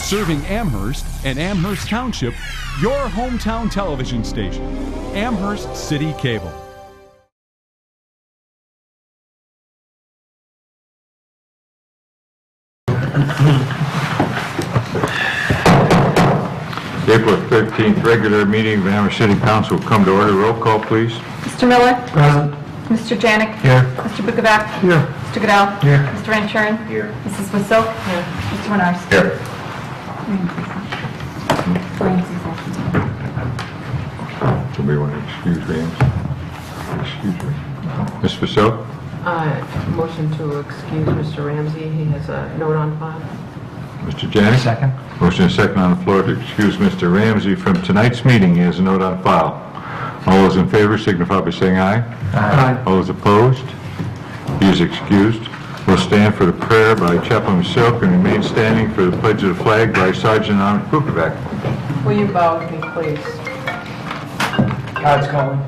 Serving Amherst and Amherst Township, your hometown television station, Amherst City Cable. April 13th regular meeting of Amherst City Council will come to order. Roll call, please. Mr. Miller? Present. Mr. Janik? Here. Mr. Bukovac? Here. Mr. Goodell? Here. Mr. Van Churen? Here. Mrs. Wasilk? Here. Mr. Winarski? Here. Somebody want to excuse Rams? Excuse me. Ms. Vasil? Motion to excuse Mr. Ramsey. He has a note on file. Mr. Janik? Second. Motion is second on the floor to excuse Mr. Ramsey from tonight's meeting. He has a note on file. All those in favor signify by saying aye. Aye. All those opposed? He is excused. We'll stand for the prayer by Chaplain Silk and remain standing for the pledge of the flag by Sergeant Arnold Bukovac. Will you bow with me, please? God's calling.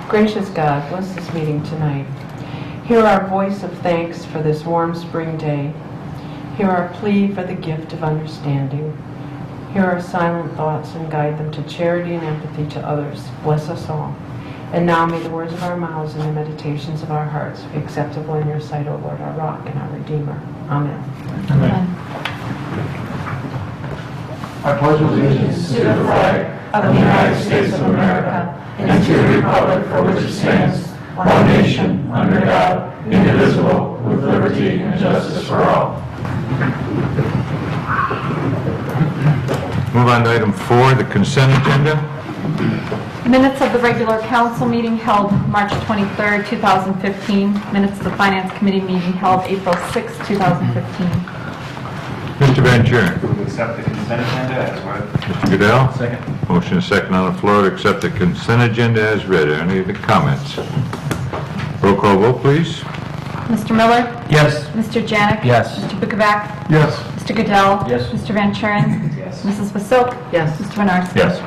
Gracious God, bless this meeting tonight. Hear our voice of thanks for this warm spring day. Hear our plea for the gift of understanding. Hear our silent thoughts and guide them to charity and empathy to others. Bless us all. And now may the words of our mouths and the meditations of our hearts be acceptable in your sight, O Lord, our rock and our Redeemer. Amen. Amen. I pledge allegiance To the flag of the United States of America and to the republic for which it stands, one nation, under God, indivisible, with liberty and justice for all. Move on to item 4, the consent agenda. Minutes of the regular council meeting held March 23rd, 2015. Minutes of the Finance Committee meeting held April 6th, 2015. Mr. Van Churen. Move to accept the consent agenda as read. Mr. Goodell. Second. Motion is second on the floor to accept the consent agenda as read. Are any of the comments? Roll call vote, please. Mr. Miller? Yes. Mr. Janik? Yes. Mr. Bukovac? Yes. Mr. Goodell? Yes. Mr. Van Churen? Yes. Mrs. Wasilk? Yes. Mr. Winarski? Yes.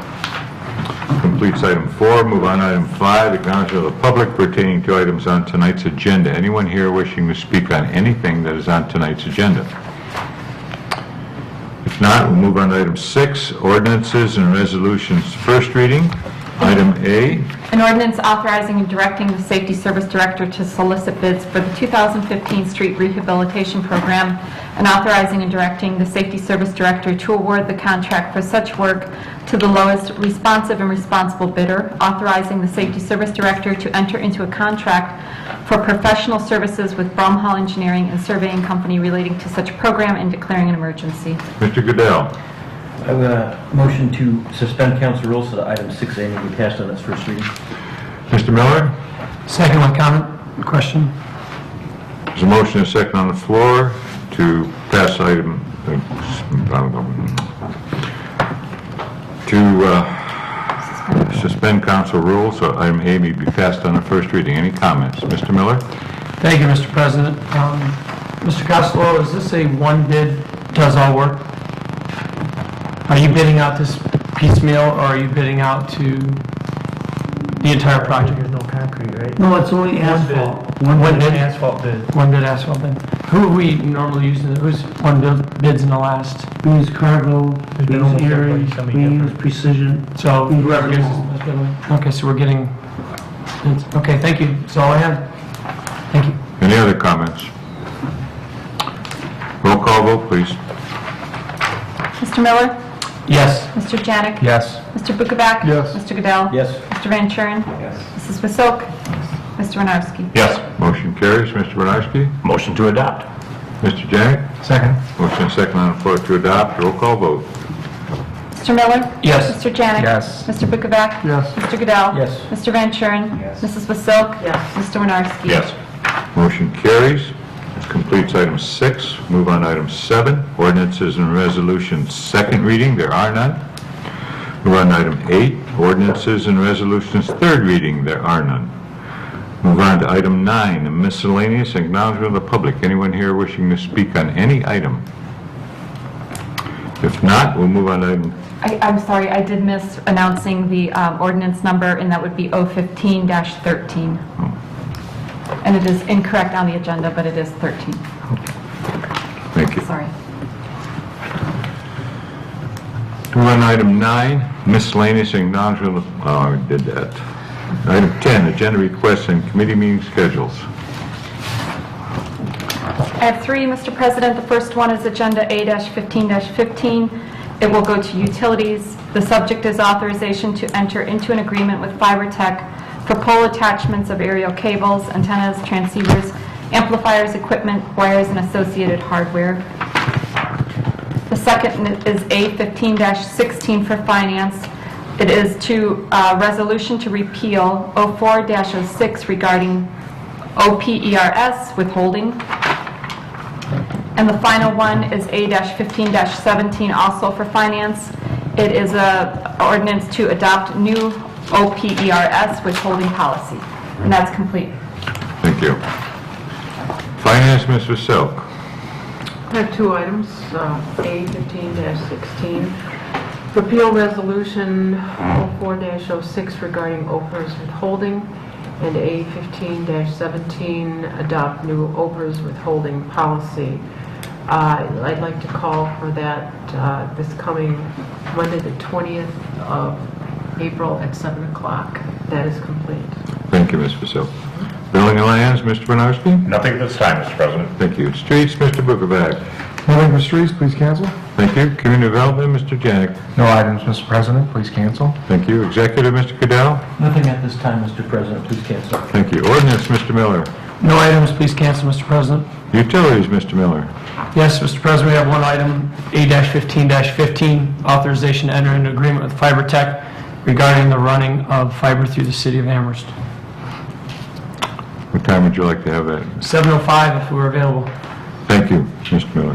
Completes item 4. Move on to item 5, acknowledgement of the public pertaining to items on tonight's agenda. Anyone here wishing to speak on anything that is on tonight's agenda? If not, we'll move on to item 6, ordinances and resolutions. First reading, item A. An ordinance authorizing and directing the Safety Service Director to solicit bids for the 2015 Street Rehabilitation Program and authorizing and directing the Safety Service Director to award the contract for such work to the lowest responsive and responsible bidder, authorizing the Safety Service Director to enter into a contract for professional services with Bromhall Engineering and Surveying Company relating to such program and declaring an emergency. Mr. Goodell. I have a motion to suspend council rules so that item 6A may be passed on its first reading. Mr. Miller. Second one, comment, question? There's a motion and a second on the floor to pass item, suspend council rules so item A may be passed on the first reading. Any comments? Mr. Miller? Thank you, Mr. President. Mr. Costello, is this a one bid does all work? Are you bidding out this piecemeal, or are you bidding out to the entire project? There's no concrete, right? No, it's only asphalt. One bid? Asphalt bid. One bid asphalt bid. Who are we normally using? Who's one bids in the last? We use Cargo, we been use almost Erie, everybody, somebody we use different. Precision. So whoever gives us all. the most bid. Okay, so we're getting, okay, thank you. That's all I had. Thank you. Any other comments? Roll call vote, please. Mr. Miller? Yes. Mr. Janik? Yes. Mr. Bukovac? Yes. Mr. Goodell? Yes. Mr. Van Churen? Yes. Mrs. Wasilk? Mr. Winarski? Yes. Motion carries. Mr. Winarski? Motion to adopt. Mr. Janik? Second. Motion and second on the floor to adopt. Roll call vote. Mr. Miller? Yes. Mr. Janik? Yes. Mr. Bukovac? Yes. Mr. Goodell? Yes. Mr. Van Churen? Yes. Mrs. Wasilk? Yes. Mr. Winarski? Yes. Motion carries. This completes item 6. Move on to item 7, ordinances and resolutions. Second reading, there are none. Move on to item 8, ordinances and resolutions. Third reading, there are none. Move on to item 9, a miscellaneous acknowledgement of the public. Anyone here wishing to speak on any item? If not, we'll move on to item... I'm sorry, I did miss announcing the ordinance number, and that would be 015-13. And it is incorrect on the agenda, but it is 13. Thank you. Sorry. Move on to item 9, miscellaneous and non-renewable, oh, we did that. Item 10, agenda requests and committee meeting schedules. I have three, Mr. President. The first one is Agenda A-15-15. It will go to utilities. The subject is authorization to enter into an agreement with FiberTech for pole attachments of aerial cables, antennas, transceivers, amplifiers, equipment, wires, and associated hardware. The second is A-15-16 for finance. It is to resolution to repeal 04-06 regarding OPERS withholding. And the final one is A-15-17, also for finance. It is an ordinance to adopt new OPERS withholding policy. And that's complete. Thank you. Finance, Ms. Vasilk. I have two items, A-15-16, repeal resolution 04-06 regarding OPERS withholding, and A-15-17, adopt new OPERS withholding policy. I'd like to call for that this coming Monday, the 20th of April at 7 o'clock. That is complete. Thank you, Ms. Vasilk. Building and Lands, Mr. Bernarski. Nothing at this time, Mr. President. Thank you. Streets, Mr. Bookerback. Nothing for streets, please cancel. Thank you. Community Development, Mr. Janik. No items, Mr. President, please cancel. Thank you. Executive, Mr. Goodell. Nothing at this time, Mr. President. Please cancel. Thank you. Ordinance, Mr. Miller. No items, please cancel, Mr. President. Utilities, Mr. Miller. Yes, Mr. President, we have one item, A-15-15, authorization to enter into agreement with FiberTech regarding the running of fiber through the city of Amherst. What time would you like to have that? 7:05 if we're available. Thank you, Mr. Miller.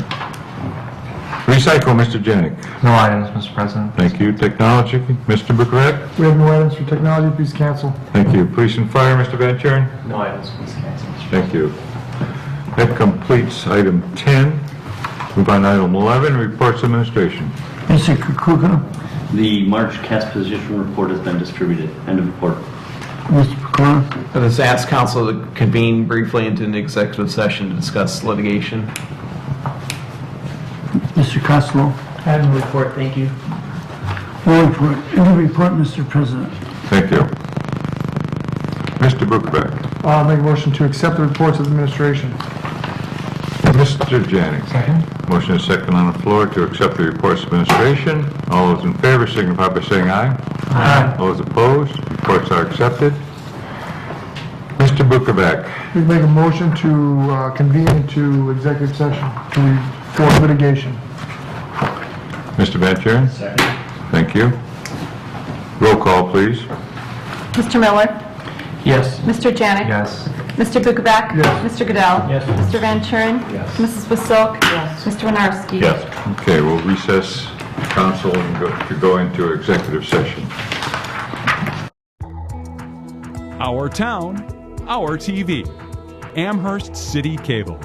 Recycle, Mr. Janik. No items, Mr. President. Thank you. Technology, Mr. Bookerback. We have no items for technology, please cancel. Thank you. Police and Fire, Mr. Van Kuren. No items, please cancel. Thank you. That completes item 10. Move on to item 11, reports administration. Mr. Kukuka, The March CAS position report has been distributed. End of report. Mr. Pecora, I'd just ask council to convene briefly into an executive session to discuss litigation. Mr. Costello, I have no report, thank you. no report. Any report, Mr. President. Thank you. Mr. Bookerback. I'll make a motion to accept the reports of administration. Mr. Janik. Second. Motion is second on the floor to accept the reports of administration. All those in favor signify by saying aye. Aye. All those opposed, reports are accepted. Mr. Bookerback. We make a motion to convene into executive session for litigation. Mr. Van Kuren. Second. Thank you. Roll call, please. Mr. Miller? Yes. Mr. Janik? Yes. Mr. Bookerback? Yes. Mr. Goodell? Yes. Mr. Van Kuren? Yes. Mrs. Vasilk? Yes. Mr. Winarski? Yes. Okay, we'll recess council and go into executive session. Our town, our TV. Amherst City Cable.